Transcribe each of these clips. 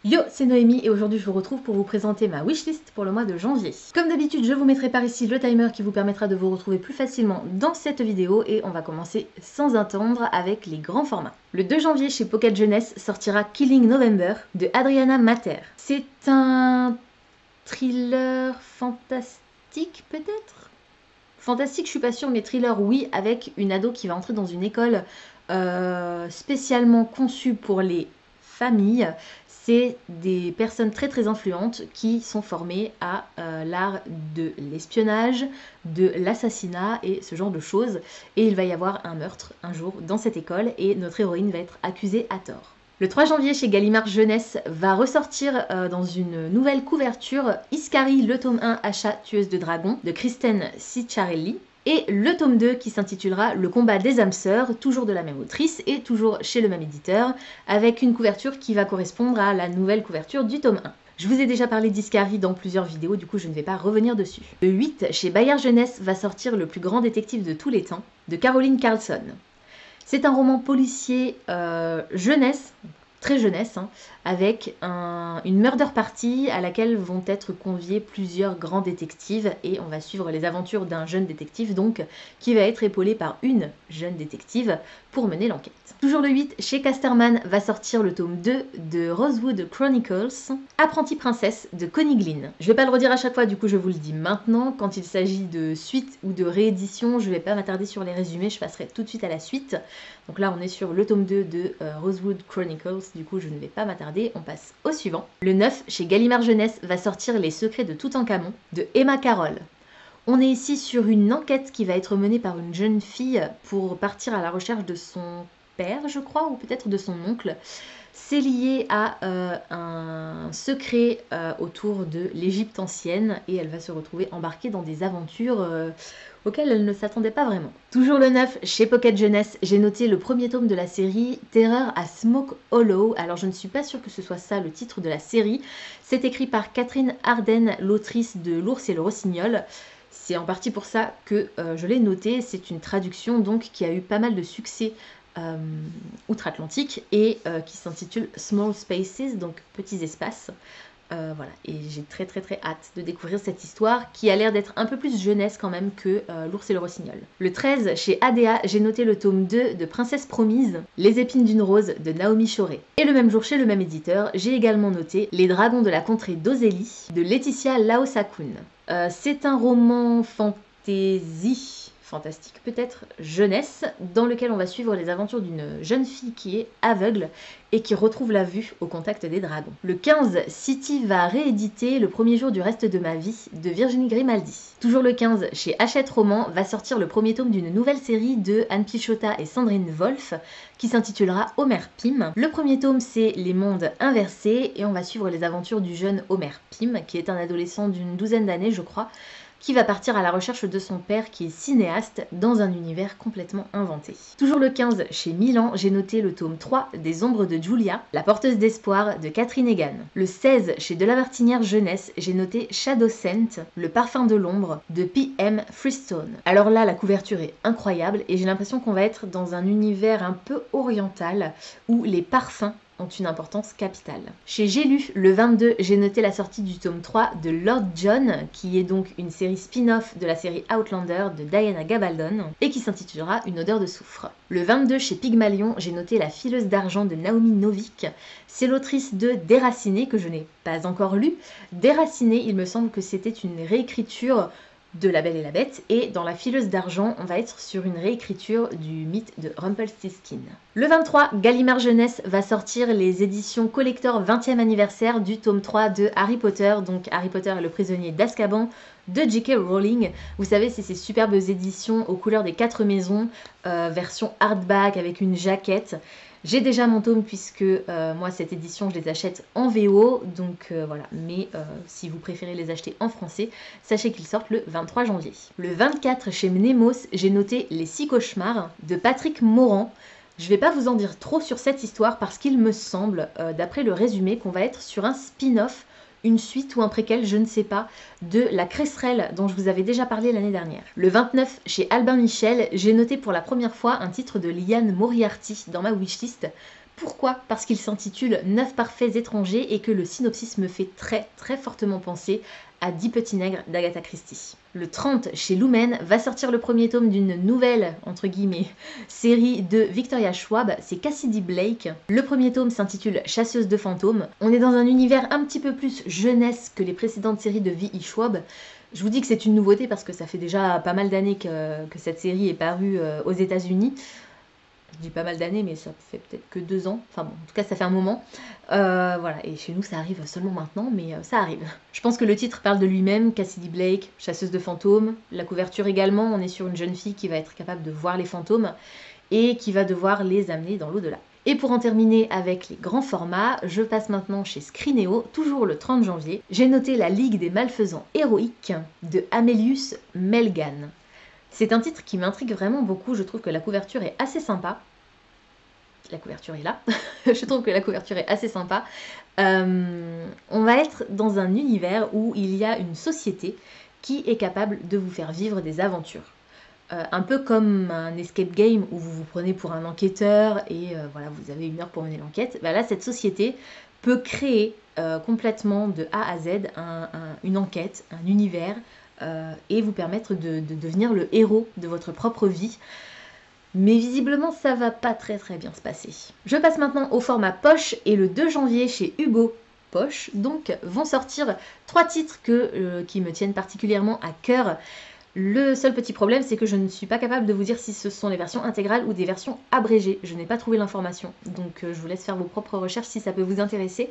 Yo, c'est Noémie et aujourd'hui je vous retrouve pour vous présenter ma wishlist pour le mois de janvier. Comme d'habitude, je vous mettrai par ici le timer qui vous permettra de vous retrouver plus facilement dans cette vidéo et on va commencer sans attendre avec les grands formats. Le 2 janvier chez Pocket Jeunesse sortira Killing November de Adriana Mater. C'est un thriller fantastique peut-être ? Fantastique, je suis pas sûre, mais thriller oui, avec une ado qui va entrer dans une école spécialement conçue pour les familles. C'est des personnes très influentes qui sont formées à l'art de l'espionnage, de l'assassinat et ce genre de choses. Et il va y avoir un meurtre un jour dans cette école et notre héroïne va être accusée à tort. Le 3 janvier chez Gallimard Jeunesse va ressortir dans une nouvelle couverture Iscari, le tome 1 Achat tueuse de dragons de Kristen Cicciarelli. Et le tome 2 qui s'intitulera Le combat des âmes sœurs, toujours de la même autrice et toujours chez le même éditeur, avec une couverture qui va correspondre à la nouvelle couverture du tome 1. Je vous ai déjà parlé d'Iscari dans plusieurs vidéos, du coup je ne vais pas revenir dessus. Le 8, chez Bayard Jeunesse, va sortir Le plus grand détective de tous les temps, de Caroline Carlson. C'est un roman policier jeunesse, très jeunesse, avec une murder party à laquelle vont être conviés plusieurs grands détectives et on va suivre les aventures d'un jeune détective donc qui va être épaulé par une jeune détective pour mener l'enquête. Toujours le 8, chez Casterman va sortir le tome 2 de Rosewood Chronicles, Apprentie princesse de Connie Glynn. Je vais pas le redire à chaque fois, du coup je vous le dis maintenant, quand il s'agit de suite ou de réédition, je vais pas m'attarder sur les résumés, je passerai tout de suite à la suite. Donc là on est sur le tome 2 de Rosewood Chronicles, du coup je ne vais pas m'attarder, on passe au suivant. Le 9, chez Gallimard Jeunesse, va sortir Les secrets de Toutankhamon de Emma Carroll. On est ici sur une enquête qui va être menée par une jeune fille pour partir à la recherche de son père, je crois, ou peut-être de son oncle. C'est lié à un secret autour de l'Égypte ancienne et elle va se retrouver embarquée dans des aventures auxquelles elle ne s'attendait pas vraiment. Toujours le 9, chez Pocket Jeunesse, j'ai noté le premier tome de la série Terreur à Smoke Hollow. Alors je ne suis pas sûre que ce soit ça le titre de la série. C'est écrit par Catherine Arden, l'autrice de L'ours et le rossignol. C'est en partie pour ça que je l'ai noté. C'est une traduction donc qui a eu pas mal de succès outre-Atlantique et qui s'intitule Small Spaces, donc petits espaces. Voilà, et j'ai très hâte de découvrir cette histoire qui a l'air d'être un peu plus jeunesse quand même que L'ours et le rossignol. Le 13, chez ADA, j'ai noté le tome 2 de Princesse promise, Les épines d'une rose de Naomi Choré. Et le même jour chez le même éditeur, j'ai également noté Les dragons de la contrée d'Ozélie de Laetitia Laosakun. C'est un roman fantastique peut-être, jeunesse, dans lequel on va suivre les aventures d'une jeune fille qui est aveugle et qui retrouve la vue au contact des dragons. Le 15, City va rééditer Le premier jour du reste de ma vie de Virginie Grimaldi. Toujours le 15, chez Hachette Roman, va sortir le premier tome d'une nouvelle série de Anne Pichota et Sandrine Wolf qui s'intitulera Homer Pym. Le premier tome, c'est Les mondes inversés et on va suivre les aventures du jeune Homer Pym qui est un adolescent d'une douzaine d'années je crois, qui va partir à la recherche de son père qui est cinéaste dans un univers complètement inventé. Toujours le 15, chez Milan, j'ai noté le tome 3 des Ombres de Julia, La porteuse d'espoir de Catherine Egan. Le 16, chez Delamartinière Jeunesse, j'ai noté Shadow Scent, Le parfum de l'ombre de P.M. Freestone. Alors là, la couverture est incroyable et j'ai l'impression qu'on va être dans un univers un peu oriental où les parfums ont une importance capitale. Chez J'ai lu, le 22, j'ai noté la sortie du tome 3 de Lord John, qui est donc une série spin-off de la série Outlander de Diana Gabaldon, et qui s'intitulera Une odeur de soufre. Le 22, chez Pygmalion, j'ai noté La fileuse d'argent de Naomi Novik. C'est l'autrice de Déraciné, que je n'ai pas encore lu. Déraciné, il me semble que c'était une réécriture de La Belle et la Bête, et dans La fileuse d'argent, on va être sur une réécriture du mythe de Rumpelstiltskin. Le 23, Gallimard Jeunesse va sortir les éditions collector 20e anniversaire du tome 3 de Harry Potter, donc Harry Potter et le prisonnier d'Azkaban de J.K. Rowling. Vous savez, c'est ces superbes éditions aux couleurs des 4 maisons, version hardback avec une jaquette. J'ai déjà mon tome puisque moi cette édition je les achète en VO, donc voilà, mais si vous préférez les acheter en français, sachez qu'ils sortent le 23 janvier. Le 24 chez Mnemos, j'ai noté Les 6 cauchemars de Patrick Morand. Je vais pas vous en dire trop sur cette histoire parce qu'il me semble, d'après le résumé, qu'on va être sur un spin-off, une suite ou un préquel, je ne sais pas, de La Cresserelle dont je vous avais déjà parlé l'année dernière. Le 29, chez Albin Michel, j'ai noté pour la première fois un titre de Liane Moriarty dans ma wishlist, Pourquoi? Parce qu'il s'intitule 9 parfaits étrangers et que le synopsis me fait très très fortement penser à 10 petits nègres d'Agatha Christie. Le 30, chez Lumen, va sortir le premier tome d'une nouvelle, entre guillemets, série de Victoria Schwab, c'est Cassidy Blake. Le premier tome s'intitule Chasseuse de fantômes. On est dans un univers un petit peu plus jeunesse que les précédentes séries de V.E. Schwab. Je vous dis que c'est une nouveauté parce que ça fait déjà pas mal d'années que cette série est parue aux États-Unis. Je dis pas mal d'années, mais ça fait peut-être que 2 ans. Enfin bon, en tout cas, ça fait un moment. Voilà, et chez nous, ça arrive seulement maintenant, mais ça arrive. Je pense que le titre parle de lui-même, Cassidy Blake, chasseuse de fantômes. La couverture également, on est sur une jeune fille qui va être capable de voir les fantômes et qui va devoir les amener dans l'au-delà. Et pour en terminer avec les grands formats, je passe maintenant chez Scrineo, toujours le 30 janvier. J'ai noté La Ligue des malfaisants héroïques de Amelius Melgan. C'est un titre qui m'intrigue vraiment beaucoup, je trouve que la couverture est assez sympa. La couverture est là. Je trouve que la couverture est assez sympa. On va être dans un univers où il y a une société qui est capable de vous faire vivre des aventures. Un peu comme un escape game où vous vous prenez pour un enquêteur et voilà, vous avez 1 heure pour mener l'enquête. Bah là, cette société peut créer complètement de A à Z une enquête, un univers, et vous permettre de devenir le héros de votre propre vie. Mais visiblement, ça va pas très bien se passer. Je passe maintenant au format poche et le 2 janvier chez Hugo Poche, donc vont sortir 3 titres qui me tiennent particulièrement à cœur. Le seul petit problème, c'est que je ne suis pas capable de vous dire si ce sont les versions intégrales ou des versions abrégées. Je n'ai pas trouvé l'information, donc je vous laisse faire vos propres recherches si ça peut vous intéresser.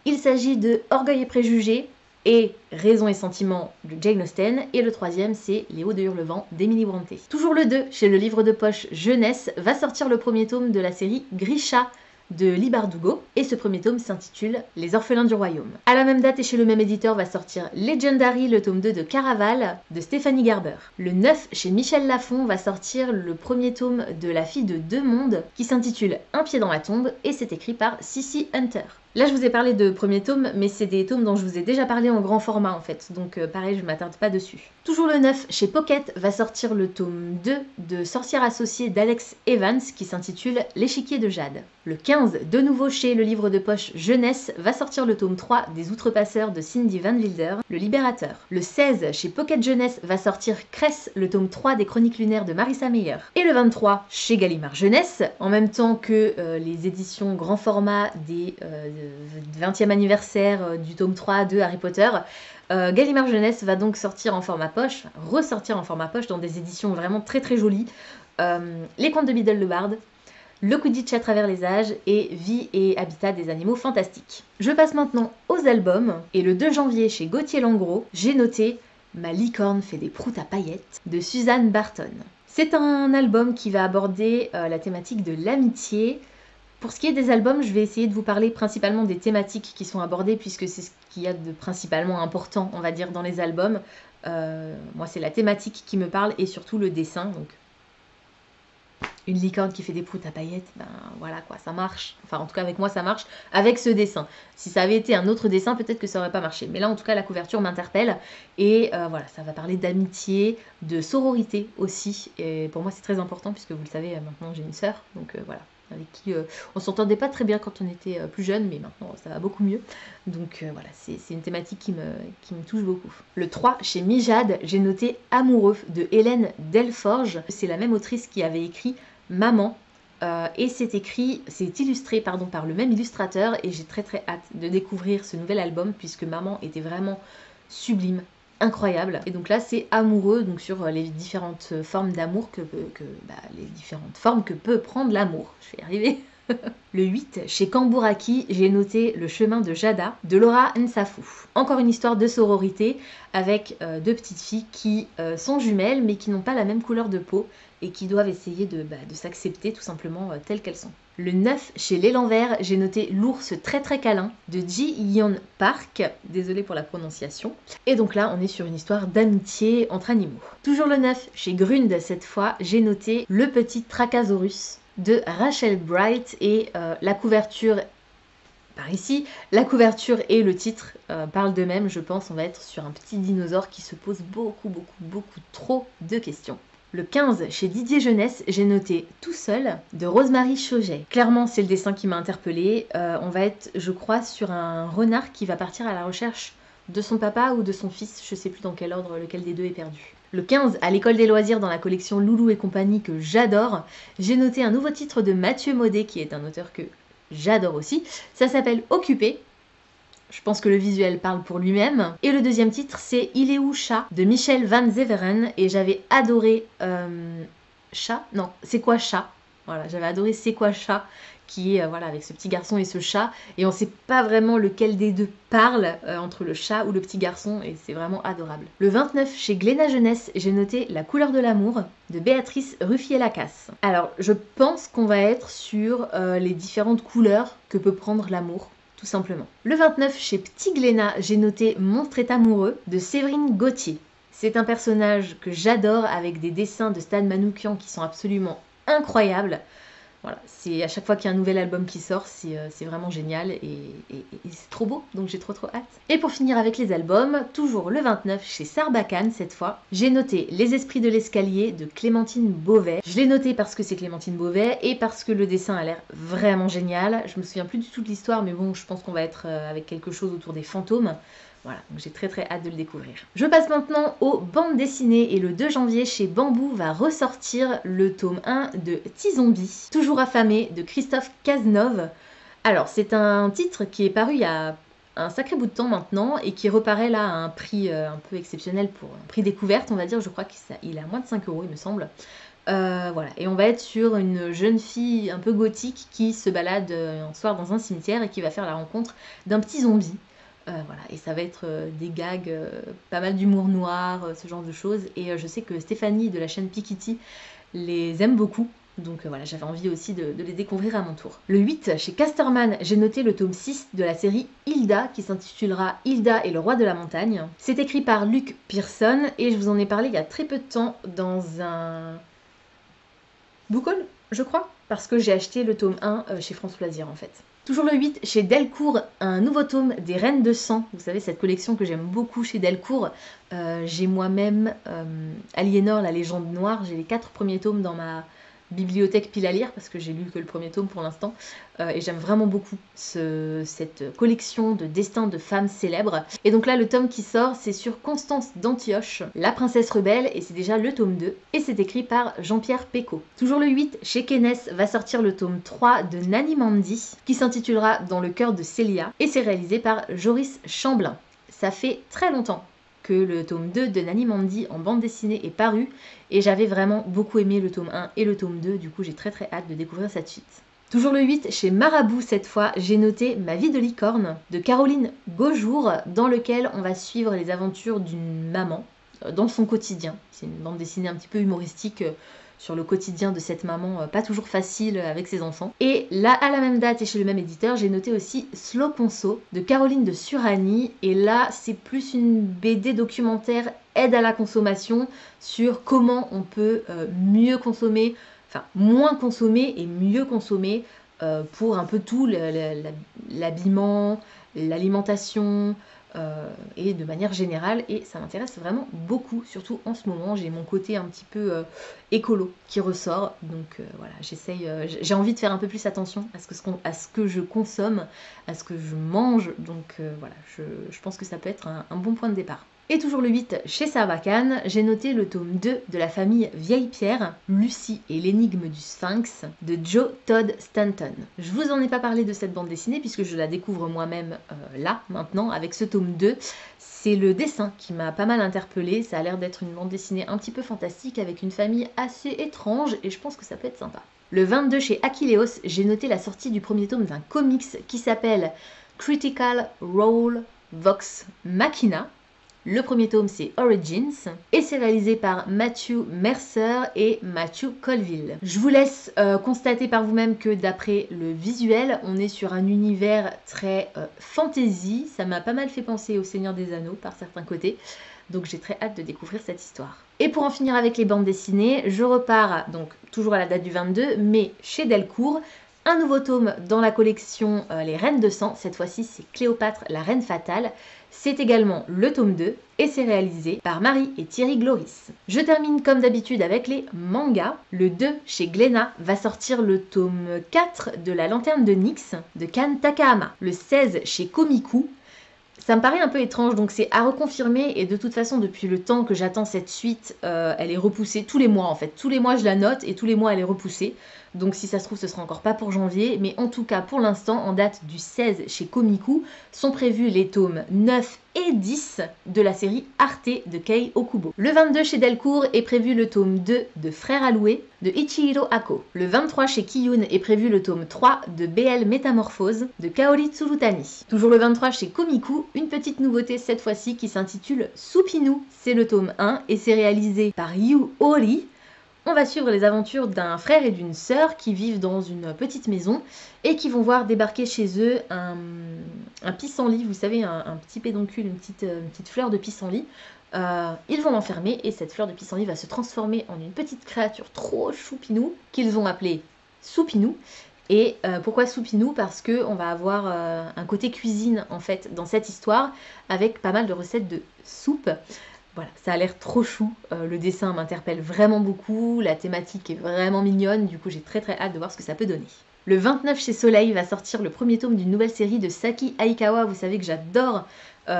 Il s'agit de Orgueil et préjugés et Raison et sentiments de Jane Austen, et le 3e c'est Les Hauts de Hurlevent d'Emily Brontë. Toujours le 2, chez le livre de poche Jeunesse, va sortir le premier tome de la série Grisha de Lee Bardugo, et ce premier tome s'intitule Les Orphelins du Royaume. À la même date et chez le même éditeur va sortir Legendary, le tome 2 de Caraval de Stéphanie Garber. Le 9, chez Michel Lafon, va sortir le premier tome de La fille de deux mondes qui s'intitule Un pied dans la tombe, et c'est écrit par Cici Hunter. Là, je vous ai parlé de premier tome, mais c'est des tomes dont je vous ai déjà parlé en grand format en fait, donc pareil, je ne m'attarde pas dessus. Toujours le 9, chez Pocket, va sortir le tome 2 de Sorcière associée d'Alex Evans qui s'intitule L'échiquier de Jade. Le 15, de nouveau chez le livre de poche Jeunesse, va sortir le tome 3 des Outrepasseurs de Cindy Van Wilder, Le Libérateur. Le 16, chez Pocket Jeunesse, va sortir Cress, le tome 3 des Chroniques lunaires de Marissa Meyer. Et le 23, chez Gallimard Jeunesse, en même temps que les éditions grand format des 20e anniversaire du tome 3 de Harry Potter, Gallimard Jeunesse va donc sortir en format poche, ressortir en format poche dans des éditions vraiment très jolies. Les Contes de Biddle le Barde, Le Quidditch à travers les âges et Vie et habitat des animaux fantastiques. Je passe maintenant aux albums, et le 2 janvier chez Gauthier Langros, j'ai noté Ma licorne fait des proutes à paillettes de Suzanne Barton. C'est un album qui va aborder la thématique de l'amitié. Pour ce qui est des albums, je vais essayer de vous parler principalement des thématiques qui sont abordées puisque c'est ce qu'il y a de principalement important, on va dire, dans les albums. Moi, c'est la thématique qui me parle et surtout le dessin. Donc, une licorne qui fait des proutes à paillettes, ben voilà quoi, ça marche. Enfin, en tout cas, avec moi, ça marche avec ce dessin. Si ça avait été un autre dessin, peut-être que ça aurait pas marché. Mais là, en tout cas, la couverture m'interpelle. Et voilà, ça va parler d'amitié, de sororité aussi. Et pour moi, c'est très important puisque vous le savez, maintenant, j'ai une sœur. Donc voilà. Avec qui on s'entendait pas très bien quand on était plus jeune, mais maintenant ça va beaucoup mieux. Donc voilà, c'est une thématique qui me touche beaucoup. Le 3, chez Mijade, j'ai noté Amoureux de Hélène Delforge. C'est la même autrice qui avait écrit Maman. Et c'est illustré par le même illustrateur, et j'ai très hâte de découvrir ce nouvel album puisque Maman était vraiment sublime, incroyable. Et donc là c'est amoureux, donc sur les différentes formes d'amour les différentes formes que peut prendre l'amour. Je vais y arriver. Le 8, chez Kamburaki, j'ai noté Le chemin de Jada de Laura Nsafou. Encore une histoire de sororité avec 2 petites filles qui sont jumelles mais qui n'ont pas la même couleur de peau et qui doivent essayer de s'accepter tout simplement telles qu'elles sont. Le 9, chez L'Élan Vert, j'ai noté L'ours très câlin de Ji Yeon Park, désolée pour la prononciation. Et donc là, on est sur une histoire d'amitié entre animaux. Toujours le 9, chez Grund cette fois, j'ai noté Le petit Trachasaurus de Rachel Bright, et la couverture par ici, la couverture et le titre parlent d'eux-mêmes, je pense. On va être sur un petit dinosaure qui se pose beaucoup trop de questions. Le 15, chez Didier Jeunesse, j'ai noté Tout seul de Rosemary Chauget. Clairement, c'est le dessin qui m'a interpellée. On va être, je crois, sur un renard qui va partir à la recherche de son papa ou de son fils. Je sais plus dans quel ordre, lequel des deux est perdu. Le 15, à l'école des loisirs dans la collection Loulou et compagnie que j'adore, j'ai noté un nouveau titre de Mathieu Maudet, qui est un auteur que j'adore aussi. Ça s'appelle Occupé. Je pense que le visuel parle pour lui-même. Et le deuxième titre, c'est Il est où Chat de Michel Van Zeveren. Et j'avais adoré Chat. Non, C'est quoi Chat? Voilà, j'avais adoré C'est quoi Chat, qui est voilà, avec ce petit garçon et ce chat. Et on ne sait pas vraiment lequel des deux parle, entre le chat ou le petit garçon. Et c'est vraiment adorable. Le 29, chez Glénat Jeunesse, j'ai noté La couleur de l'amour de Béatrice Ruffier-Lacasse. Alors, je pense qu'on va être sur les différentes couleurs que peut prendre l'amour. Tout simplement. Le 29, chez Petit Glénat, j'ai noté Monstre est amoureux de Séverine Gauthier. C'est un personnage que j'adore avec des dessins de Stan Manoukian qui sont absolument incroyables. Voilà, c'est à chaque fois qu'il y a un nouvel album qui sort, c'est vraiment génial et c'est trop beau, donc j'ai trop hâte. Et pour finir avec les albums, toujours le 29 chez Sarbacane cette fois, j'ai noté Les Esprits de l'escalier de Clémentine Beauvais. Je l'ai noté parce que c'est Clémentine Beauvais et parce que le dessin a l'air vraiment génial. Je me souviens plus du tout de l'histoire, mais bon, je pense qu'on va être avec quelque chose autour des fantômes. Voilà, donc j'ai très hâte de le découvrir. Je passe maintenant aux bandes dessinées et le 2 janvier chez Bambou va ressortir le tome 1 de T-Zombie, toujours affamé de Christophe Cazenove. Alors c'est un titre qui est paru il y a un sacré bout de temps maintenant et qui reparaît là à un prix un peu exceptionnel pour un prix découverte on va dire, je crois qu'il est à moins de 5 € il me semble. Voilà, et on va être sur une jeune fille un peu gothique qui se balade un soir dans un cimetière et qui va faire la rencontre d'un petit zombie. Voilà, et ça va être des gags, pas mal d'humour noir, ce genre de choses. Et je sais que Stéphanie de la chaîne Pikiti les aime beaucoup. Donc voilà, j'avais envie aussi de les découvrir à mon tour. Le 8, chez Casterman, j'ai noté le tome 6 de la série Hilda, qui s'intitulera Hilda et le roi de la montagne. C'est écrit par Luc Pearson, et je vous en ai parlé il y a très peu de temps dans un book haul, je crois, parce que j'ai acheté le tome 1 chez France Loisirs en fait. Toujours le 8, chez Delcourt, un nouveau tome des Reines de Sang. Vous savez, cette collection que j'aime beaucoup chez Delcourt. J'ai moi-même Aliénor, la légende noire. J'ai les 4 premiers tomes dans ma bibliothèque pile à lire, parce que j'ai lu que le premier tome pour l'instant. Et j'aime vraiment beaucoup cette collection de destins de femmes célèbres. Et donc là, le tome qui sort, c'est sur Constance d'Antioche, la princesse rebelle, et c'est déjà le tome 2. Et c'est écrit par Jean-Pierre Pécaud. Toujours le 8, chez Kenes, va sortir le tome 3 de Nani Mandy, qui s'intitulera Dans le cœur de Célia, et c'est réalisé par Joris Chamblin. Ça fait très longtemps que le tome 2 de Nani Mandy en bande dessinée est paru, et j'avais vraiment beaucoup aimé le tome 1 et le tome 2, du coup j'ai très hâte de découvrir cette suite. Toujours le 8, chez Marabout cette fois, j'ai noté Ma vie de licorne de Caroline Gaujour, dans lequel on va suivre les aventures d'une maman dans son quotidien. C'est une bande dessinée un petit peu humoristique sur le quotidien de cette maman, pas toujours facile avec ses enfants. Et là, à la même date et chez le même éditeur, j'ai noté aussi Slow Conso de Caroline de Surani. Et là, c'est plus une BD documentaire aide à la consommation sur comment on peut mieux consommer, enfin moins consommer et mieux consommer pour un peu tout, l'habillement, l'alimentation, et de manière générale, et ça m'intéresse vraiment beaucoup, surtout en ce moment. J'ai mon côté un petit peu écolo qui ressort, donc voilà, j'ai envie de faire un peu plus attention à ce que je consomme, à ce que je mange, donc voilà, je pense que ça peut être un bon point de départ. Et toujours le 8, chez Sarbacane, j'ai noté le tome 2 de la famille Vieille Pierre, Lucie et l'énigme du Sphinx, de Joe Todd Stanton. Je vous en ai pas parlé de cette bande dessinée puisque je la découvre moi-même là, maintenant, avec ce tome 2. C'est le dessin qui m'a pas mal interpellée. Ça a l'air d'être une bande dessinée un petit peu fantastique avec une famille assez étrange et je pense que ça peut être sympa. Le 22, chez Achilleos, j'ai noté la sortie du premier tome d'un comics qui s'appelle Critical Role Vox Machina. Le premier tome, c'est Origins, et c'est réalisé par Matthew Mercer et Matthew Colville. Je vous laisse constater par vous-même que d'après le visuel, on est sur un univers très fantasy. Ça m'a pas mal fait penser au Seigneur des Anneaux par certains côtés, donc j'ai très hâte de découvrir cette histoire. Et pour en finir avec les bandes dessinées, je repars donc toujours à la date du 22, mais chez Delcourt, Un nouveau tome dans la collection Les Reines de Sang, cette fois-ci c'est Cléopâtre, la Reine Fatale. C'est également le tome 2 et c'est réalisé par Marie et Thierry Gloris. Je termine comme d'habitude avec les mangas. Le 2 chez Glénat va sortir le tome 4 de La Lanterne de Nyx de Kan Takahama. Le 16 chez Komiku. Ça me paraît un peu étrange, donc c'est à reconfirmer, et de toute façon depuis le temps que j'attends cette suite, elle est repoussée tous les mois en fait. Tous les mois je la note et tous les mois elle est repoussée. Donc si ça se trouve ce sera encore pas pour janvier, mais en tout cas pour l'instant en date du 16 chez Komiku sont prévus les tomes 9 et 10 de la série Arte de Kei Okubo. Le 22 chez Delcourt est prévu le tome 2 de Frères Alloué de Ichihiro Ako. Le 23 chez Kiyun est prévu le tome 3 de BL Métamorphose de Kaori Tsurutani. Toujours le 23 chez Komiku, une petite nouveauté cette fois-ci qui s'intitule Supinu. C'est le tome 1 et c'est réalisé par Yu Ori. On va suivre les aventures d'un frère et d'une sœur qui vivent dans une petite maison et qui vont voir débarquer chez eux un pissenlit, vous savez, un petit pédoncule, une petite fleur de pissenlit. Ils vont l'enfermer et cette fleur de pissenlit va se transformer en une petite créature trop choupinou qu'ils vont appeler Soupinou. Et pourquoi Soupinou? Parce qu'on va avoir un côté cuisine en fait dans cette histoire avec pas mal de recettes de soupe. Voilà, ça a l'air trop chou, le dessin m'interpelle vraiment beaucoup, la thématique est vraiment mignonne, du coup j'ai très hâte de voir ce que ça peut donner. Le 29 chez Soleil va sortir le premier tome d'une nouvelle série de Saki Aikawa, vous savez que j'adore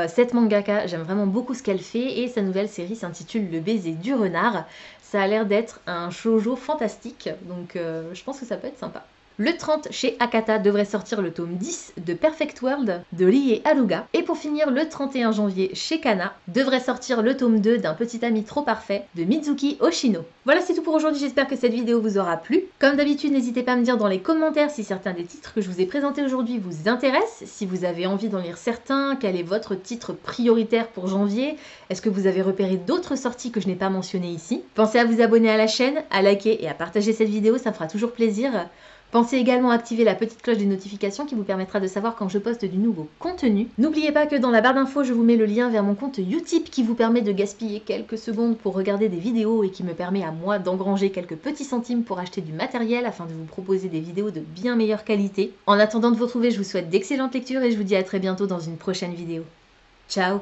cette mangaka, j'aime vraiment beaucoup ce qu'elle fait, et sa nouvelle série s'intitule Le baiser du renard. Ça a l'air d'être un shoujo fantastique, donc je pense que ça peut être sympa. Le 30 chez Akata devrait sortir le tome 10 de Perfect World de Rie Haruga. Et pour finir, le 31 janvier chez Kana devrait sortir le tome 2 d'un petit ami trop parfait de Mizuki Oshino. Voilà, c'est tout pour aujourd'hui, j'espère que cette vidéo vous aura plu. Comme d'habitude, n'hésitez pas à me dire dans les commentaires si certains des titres que je vous ai présentés aujourd'hui vous intéressent, si vous avez envie d'en lire certains, quel est votre titre prioritaire pour janvier, est-ce que vous avez repéré d'autres sorties que je n'ai pas mentionnées ici. Pensez à vous abonner à la chaîne, à liker et à partager cette vidéo, ça me fera toujours plaisir. Pensez également à activer la petite cloche des notifications qui vous permettra de savoir quand je poste du nouveau contenu. N'oubliez pas que dans la barre d'infos, je vous mets le lien vers mon compte Utip qui vous permet de gaspiller quelques secondes pour regarder des vidéos et qui me permet à moi d'engranger quelques petits centimes pour acheter du matériel afin de vous proposer des vidéos de bien meilleure qualité. En attendant de vous retrouver, je vous souhaite d'excellentes lectures et je vous dis à très bientôt dans une prochaine vidéo. Ciao!